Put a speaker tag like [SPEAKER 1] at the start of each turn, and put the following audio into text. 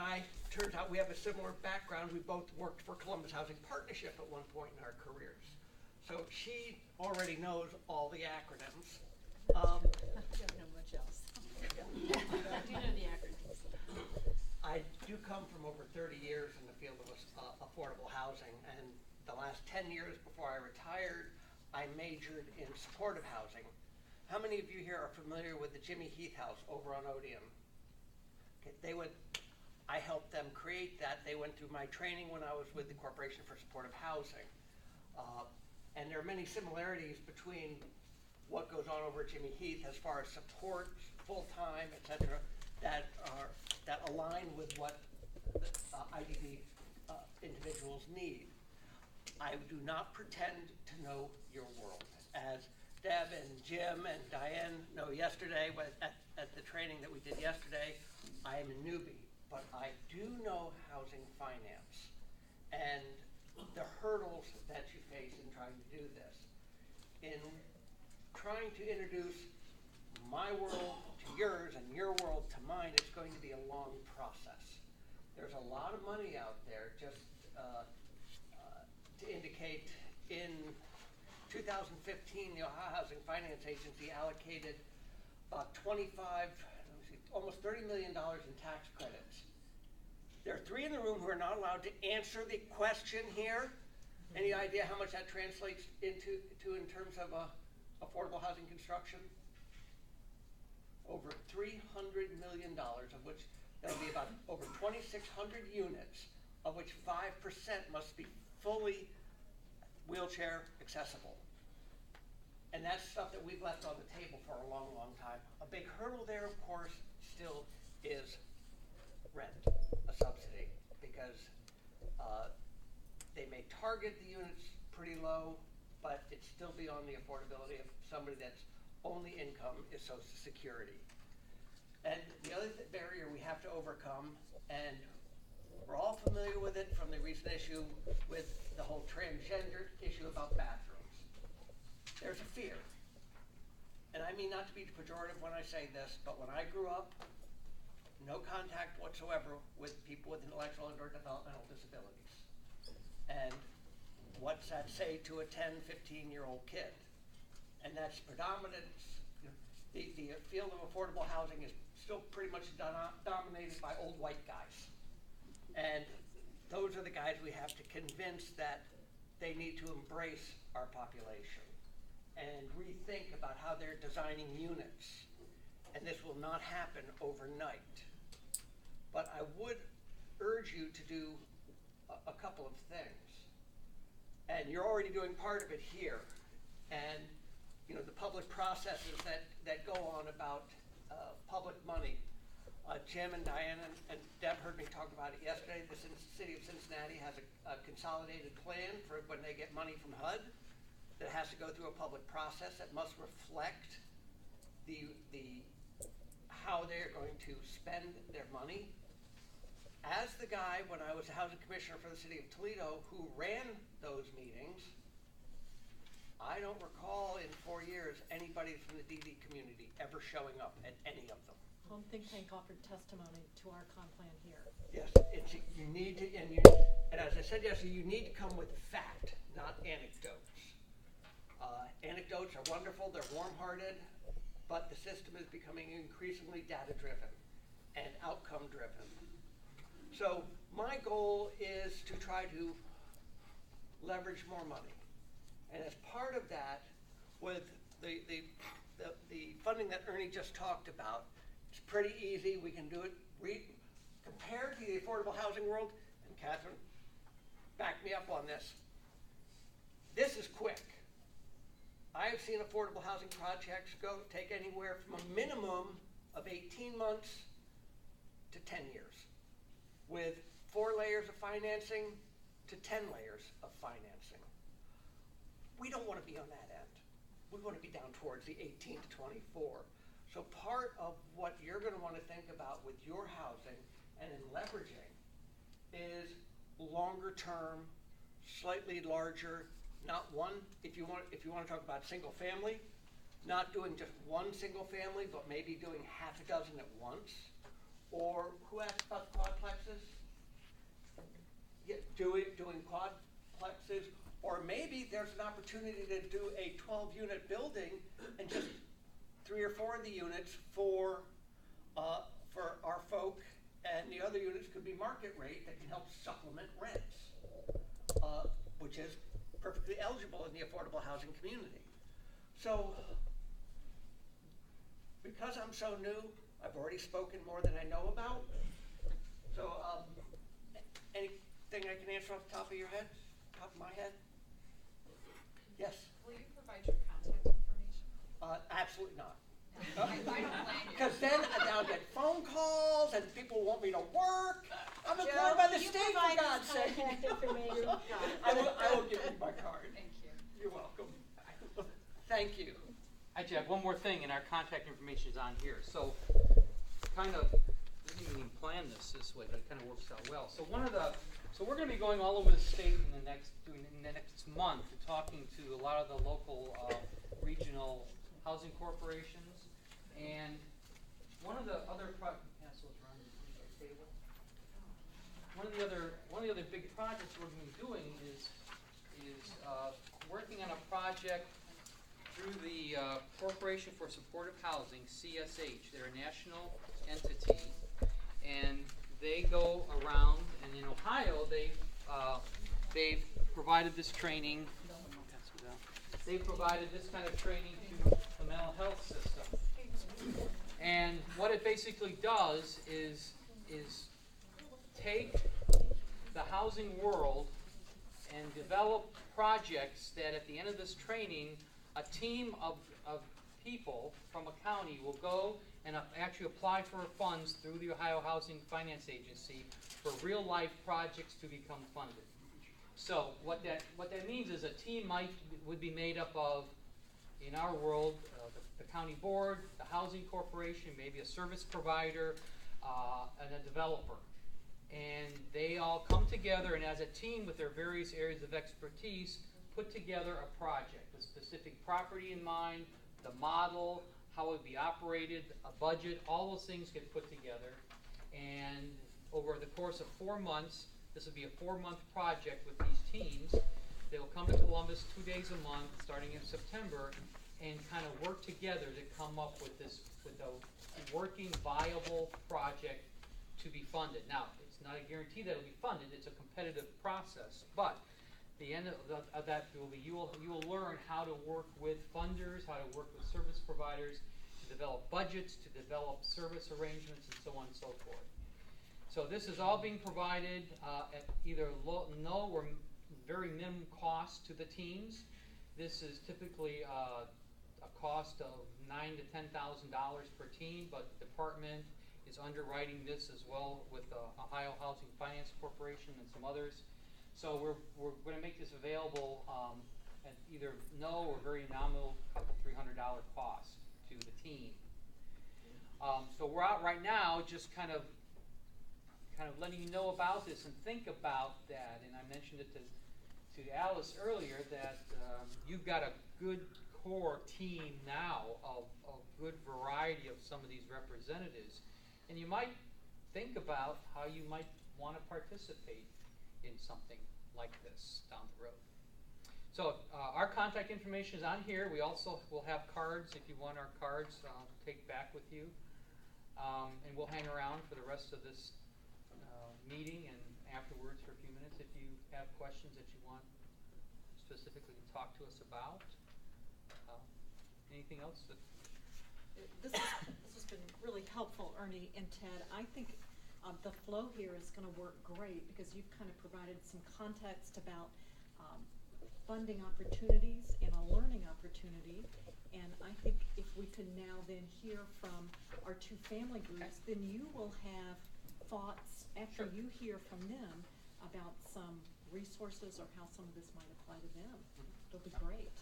[SPEAKER 1] I, turns out we have a similar background. We both worked for Columbus Housing Partnership at one point in our careers. So she already knows all the acronyms.
[SPEAKER 2] I don't know much else. I do know the acronyms.
[SPEAKER 1] I do come from over 30 years in the field of affordable housing, and the last 10 years before I retired, I majored in supportive housing. How many of you here are familiar with the Jimmy Heath House over on Odeon? Okay, I helped them create that. They went through my training when I was with the Corporation for Supportive Housing. And there are many similarities between what goes on over at Jimmy Heath as far as support, full-time, et cetera, that align with what IDP individuals need. I do not pretend to know your world. As Deb and Jim and Diane know yesterday, at the training that we did yesterday, I am a newbie, but I do know housing finance and the hurdles that you face in trying to do this. In trying to introduce my world to yours and your world to mine, it's going to be a long process. There's a lot of money out there. Just to indicate, in 2015, the Ohio Housing Finance Agency allocated about almost $30 million in tax credits. There are 3 in the room who are not allowed to answer the question here. Any idea how much that translates into in terms of affordable housing construction? Over $300 million, of which there'll be about over 2,600 units, of which 5% must be fully wheelchair accessible. And that's stuff that we've left on the table for a long, long time. A big hurdle there, of course, still is rent, a subsidy, because they may target the units pretty low, but it's still beyond the affordability of somebody that's only income is Social Security. And the other barrier we have to overcome, and we're all familiar with it from the recent issue with the whole transgender issue about bathrooms. There's a fear. And I mean not to be pejorative when I say this, but when I grew up, no contact whatsoever with people with intellectual and/or developmental disabilities. And what's that say to a 10, 15-year-old kid? And that's predominant. The field of affordable housing is still pretty much dominated by old white guys. And those are the guys we have to convince that they need to embrace our population and rethink about how they're designing units. And this will not happen overnight. But I would urge you to do a couple of things. And you're already doing part of it here. And the public processes that go on about public money. Jim and Diane and Deb heard me talk about it yesterday. The city of Cincinnati has a consolidated plan for when they get money from HUD that has to go through a public process that must reflect how they're going to spend their money. As the guy, when I was the housing commissioner for the city of Toledo, who ran those meetings, I don't recall in 4 years anybody from the DD community ever showing up at any of them.
[SPEAKER 2] Home Think Tank offered testimony to our comp plan here.
[SPEAKER 1] Yes, you need to, and as I said yesterday, you need to come with fact, not anecdotes. Anecdotes are wonderful, they're warm-hearted, but the system is becoming increasingly data-driven and outcome-driven. So my goal is to try to leverage more money. And as part of that, with the funding that Ernie just talked about, it's pretty easy. We can do it. Compared to the affordable housing world, and Catherine, back me up on this. This is quick. I have seen affordable housing projects take anywhere from a minimum of 18 months to 10 years, with 4 layers of financing to 10 layers of financing. We don't want to be on that end. We want to be down towards the 18 to 24. So part of what you're going to want to think about with your housing and in leveraging is longer term, slightly larger, not one, if you want to talk about single family, not doing just one single family, but maybe doing half a dozen at once. Or who asked about quadplexes? offices, or maybe there's an opportunity to do a 12-unit building and just 3 or 4 of the units for our folk, and the other units could be market rate that can help supplement rents, which is perfectly eligible in the affordable housing community. So, because I'm so new, I've already spoken more than I know about. So, anything I can answer off the top of your head? Top of my head? Yes?
[SPEAKER 2] Will you provide your contact information?
[SPEAKER 1] Absolutely not.
[SPEAKER 2] I don't blame you.
[SPEAKER 1] Because then I'll get phone calls and people want me to work. I'm
[SPEAKER 3] Joe,
[SPEAKER 1] employed by the
[SPEAKER 3] can you
[SPEAKER 1] state, for
[SPEAKER 3] provide
[SPEAKER 1] God's
[SPEAKER 3] his
[SPEAKER 1] sake.
[SPEAKER 3] contact information?
[SPEAKER 1] I will give you my card.
[SPEAKER 2] Thank you.
[SPEAKER 1] You're welcome. Thank you.
[SPEAKER 4] Actually, I have one more thing, and our contact information is on here. So, kind of, we didn't even plan this way, but it kind of works out well. So we're going to be going all over the state in the next month, talking to a lot of the local regional housing corporations, and one of the other one of the other big projects we're going to be doing is working on a project through the Corporation for Supportive Housing, CSH. They're a national entity, and they go around, and in Ohio, they've provided this training. They've provided this kind of training to the mental health system. And what it basically does is take the housing world and develop projects that at the end of this training, a team of people from a county will go and actually apply for funds through the Ohio Housing Finance Agency for real life projects to become funded. So what that means is a team would be made up of, in our world, the county board, the housing corporation, maybe a service provider, and a developer. And they all come together and as a team with their various areas of expertise, put together a project, a specific property in mind, the model, how it would be operated, a budget, all those things get put together. And over the course of 4 months, this will be a 4-month project with these teams. They'll come to Columbus 2 days a month, starting in September, and kind of work together to come up with a working, viable project to be funded. Now, it's not a guarantee that it'll be funded. It's a competitive process, but the end of that will be you will learn how to work with funders, how to work with service providers, to develop budgets, to develop service arrangements, and so on and so forth. So this is all being provided at either no or very minimum cost to the teams. This is typically a cost of $9,000 to $10,000 per team, but the department is underwriting this as well with Ohio Housing Finance Corporation and some others. So we're going to make this available at either no or very nominal, couple $300 cost to the team. So we're out right now, just kind of letting you know about this and think about that. And I mentioned it to Alice earlier that you've got a good core team now of good variety of some of these representatives, and you might think about how you might want to participate in something like this down the road. So our contact information is on here. We also will have cards if you want our cards to take back with you, and we'll hang around for the rest of this meeting and afterwards for a few minutes if you have questions that you want specifically to talk to us about. Anything else?
[SPEAKER 3] This has been really helpful, Ernie and Ted. I think the flow here is going to work great because you've kind of provided some context about funding opportunities and a learning opportunity. And I think if we could now then hear from our 2 family groups, then you will have thoughts after you hear from them about some resources or how some of this might apply to them. It'll be great.